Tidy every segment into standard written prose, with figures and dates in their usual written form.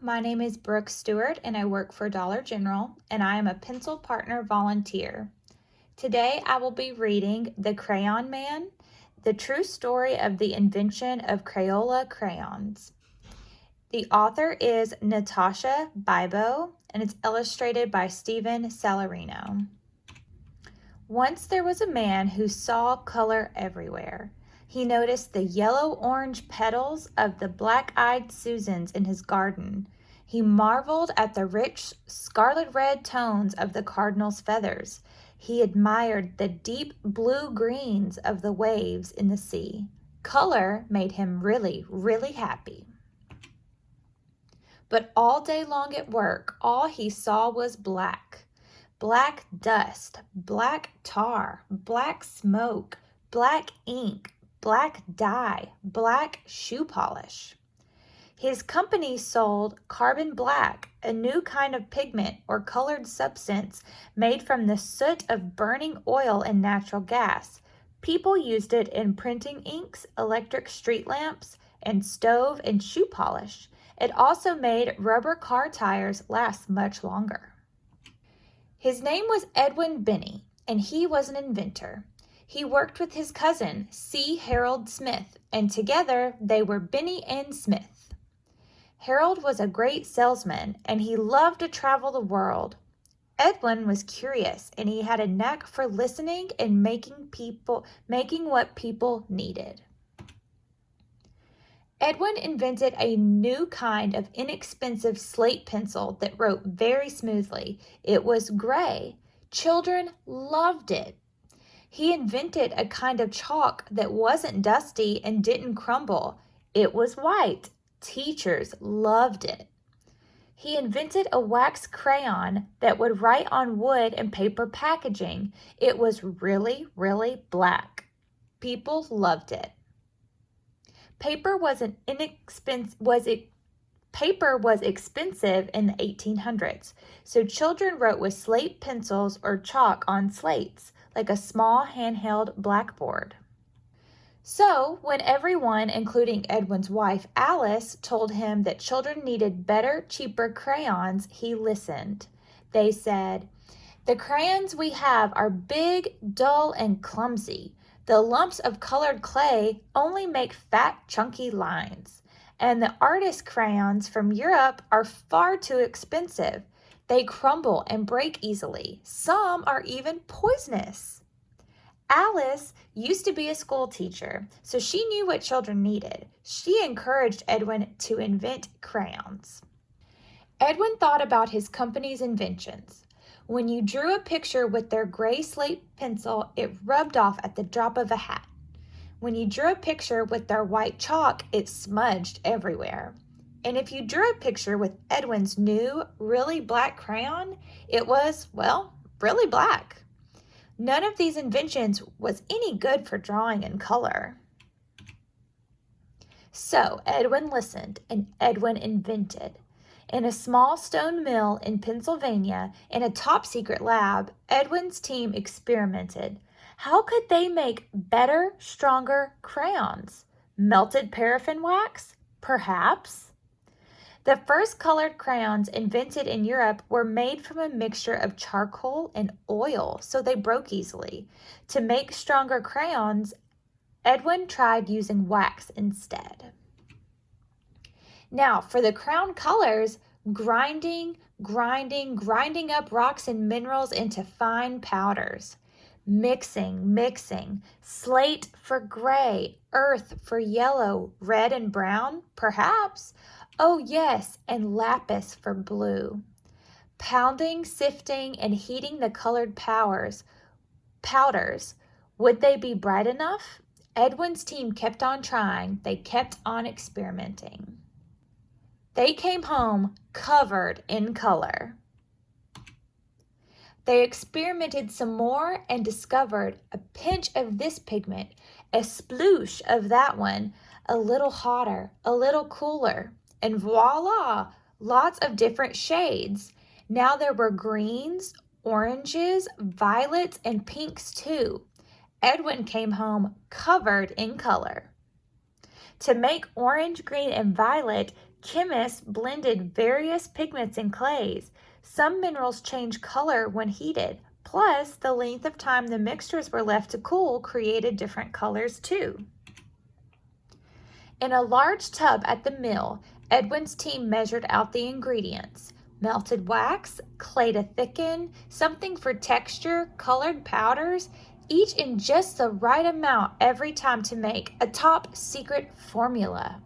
my name is Brooke Stuart and I work for Dollar General and I am a pencil partner volunteer. Today I will be reading The Crayon Man, the true story of the invention of Crayola crayons. The author is Natasha Bibo and it's illustrated by Stephen Salarino. Once there was a man who saw color everywhere. He noticed the yellow-orange petals of the black-eyed Susans in his garden. He marveled at the rich scarlet-red tones of the cardinal's feathers. He admired the deep blue-greens of the waves in the sea. Color made him really, really happy. But all day long at work, all he saw was black. Black dust, black tar, black smoke, black ink, black dye, black shoe polish. His company sold carbon black, a new kind of pigment or colored substance made from the soot of burning oil and natural gas. People used it in printing inks, electric street lamps, and stove and shoe polish. It also made rubber car tires last much longer. His name was Edwin Binney, and he was an inventor. He worked with his cousin, C. Harold Smith, and together they were Binney and Smith. Harold was a great salesman, and he loved to travel the world. Edwin was curious, and he had a knack for listening and making what people needed. Edwin invented a new kind of inexpensive slate pencil that wrote very smoothly. It was gray. Children loved it. He invented a kind of chalk that wasn't dusty and didn't crumble. It was white. Teachers loved it. He invented a wax crayon that would write on wood and paper packaging. It was really, really black. People loved it. Paper was expensive in the 1800s, so children wrote with slate pencils or chalk on slates, like a small handheld blackboard. So, when everyone, including Edwin's wife Alice, told him that children needed better, cheaper crayons, he listened. They said, "The crayons we have are big, dull, and clumsy. The lumps of colored clay only make fat, chunky lines. And the artist crayons from Europe are far too expensive. They crumble and break easily. Some are even poisonous." Alice used to be a school teacher, so she knew what children needed. She encouraged Edwin to invent crayons. Edwin thought about his company's inventions. When you drew a picture with their gray slate pencil, it rubbed off at the drop of a hat. When you drew a picture with their white chalk, it smudged everywhere. And if you drew a picture with Edwin's new, really black crayon, it was, well, really black. None of these inventions was any good for drawing in color. So Edwin listened and Edwin invented. In a small stone mill in Pennsylvania, in a top-secret lab, Edwin's team experimented. How could they make better, stronger crayons? Melted paraffin wax? Perhaps. The first colored crayons invented in Europe were made from a mixture of charcoal and oil, so they broke easily. To make stronger crayons, Edwin tried using wax instead. Now, for the crown colors, grinding up rocks and minerals into fine powders. Mixing, slate for gray, earth for yellow, red and brown, perhaps. Oh yes, and lapis for blue. Pounding, sifting, and heating the colored powders. Would they be bright enough? Edwin's team kept on trying. They kept on experimenting. They came home covered in color. They experimented some more and discovered a pinch of this pigment, a sploosh of that one, a little hotter, a little cooler, and voila, lots of different shades. Now there were greens, oranges, violets, and pinks too. Edwin came home covered in color. To make orange, green, and violet, chemists blended various pigments and clays. Some minerals change color when heated. Plus, the length of time the mixtures were left to cool created different colors too. In a large tub at the mill, Edwin's team measured out the ingredients: melted wax, clay to thicken, something for texture, colored powders, each in just the right amount every time to make a top secret formula.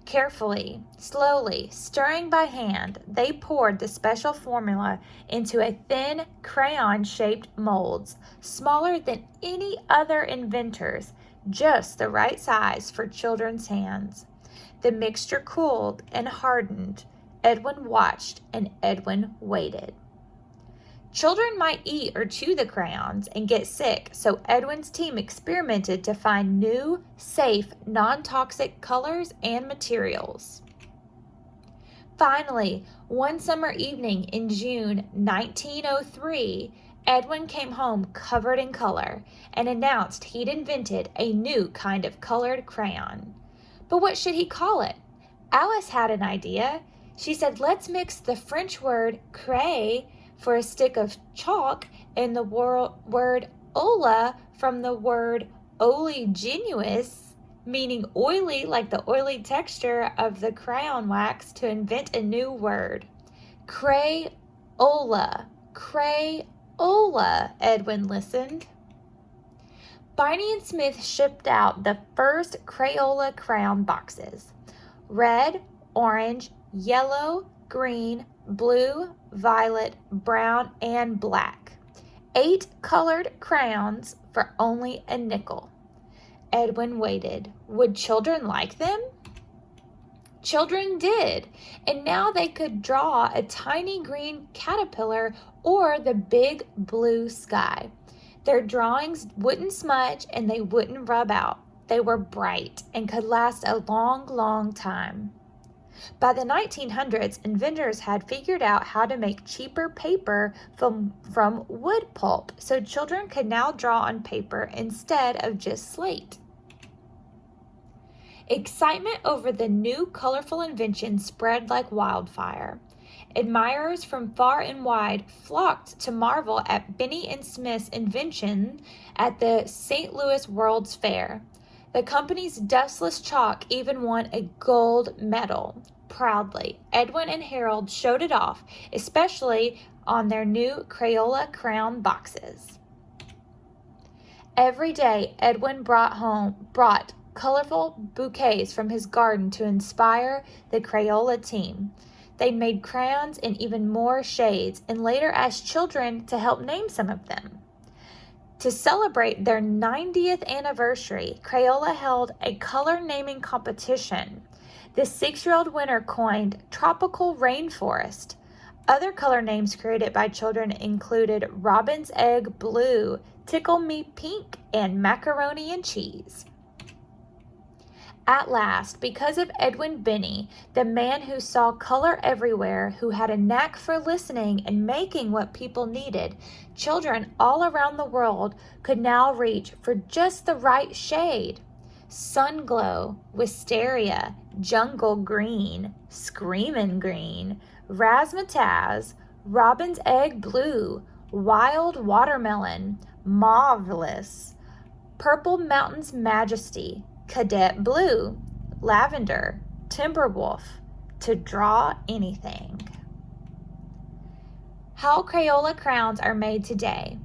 Carefully, slowly, stirring by hand, they poured the special formula into a thin, crayon-shaped molds, smaller than any other inventor's, just the right size for children's hands. The mixture cooled and hardened. Edwin watched and Edwin waited. Children might eat or chew the crayons and get sick, so Edwin's team experimented to find new, safe, non-toxic colors and materials. Finally, one summer evening in June 1903, Edwin came home covered in color and announced he'd invented a new kind of colored crayon. But what should he call it? Alice had an idea. She said, let's mix the French word cray for a stick of chalk and the word ola from the word oleaginous, meaning oily like the oily texture of the crayon wax, to invent a new word. Crayola, Crayola, Edwin listened. Barney and Smith shipped out the first Crayola crayon boxes. Red, orange, yellow, green, blue, violet, brown, and black. 8 colored crayons for only a nickel. Edwin waited. Would children like them? Children did, and now they could draw a tiny green caterpillar or the big blue sky. Their drawings wouldn't smudge and they wouldn't rub out. They were bright and could last a long, long time. By the 1900s, inventors had figured out how to make cheaper paper from wood pulp, so children could now draw on paper instead of just slate. Excitement over the new colorful invention spread like wildfire. Admirers from far and wide flocked to marvel at Benny and Smith's invention at the St. Louis World's Fair. The company's dustless chalk even won a gold medal. Proudly, Edwin and Harold showed it off, especially on their new Crayola crayon boxes. Every day, Edwin brought colorful bouquets from his garden to inspire the Crayola team. They made crayons in even more shades and later asked children to help name some of them. To celebrate their 90th anniversary, Crayola held a color naming competition. The 6-year-old winner coined Tropical Rainforest. Other color names created by children included Robin's Egg Blue, Tickle Me Pink, and Macaroni and Cheese. At last, because of Edwin Benny, the man who saw color everywhere, who had a knack for listening and making what people needed, children all around the world could now reach for just the right shade. Sunglow, Wisteria, Jungle Green, Screamin' Green, Razzmatazz, Robin's Egg Blue, Wild Watermelon, Marvelous, Purple Mountain's Majesty, Cadet Blue, Lavender, Timberwolf, to draw anything. How Crayola crowns are made today.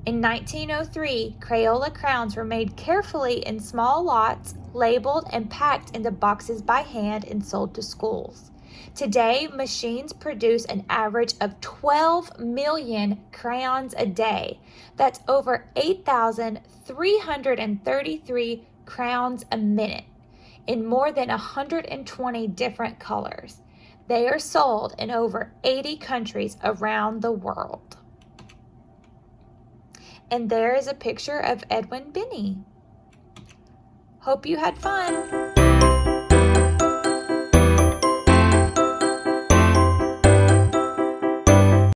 In 1903, Crayola crowns were made carefully in small lots, labeled and packed into boxes by hand and sold to schools. Today, machines produce an average of 12 million crayons a day. That's over 8,333 crayons a minute in more than 120 different colors. They are sold in over 80 countries around the world. And there is a picture of Edwin Benny. Hope you had fun.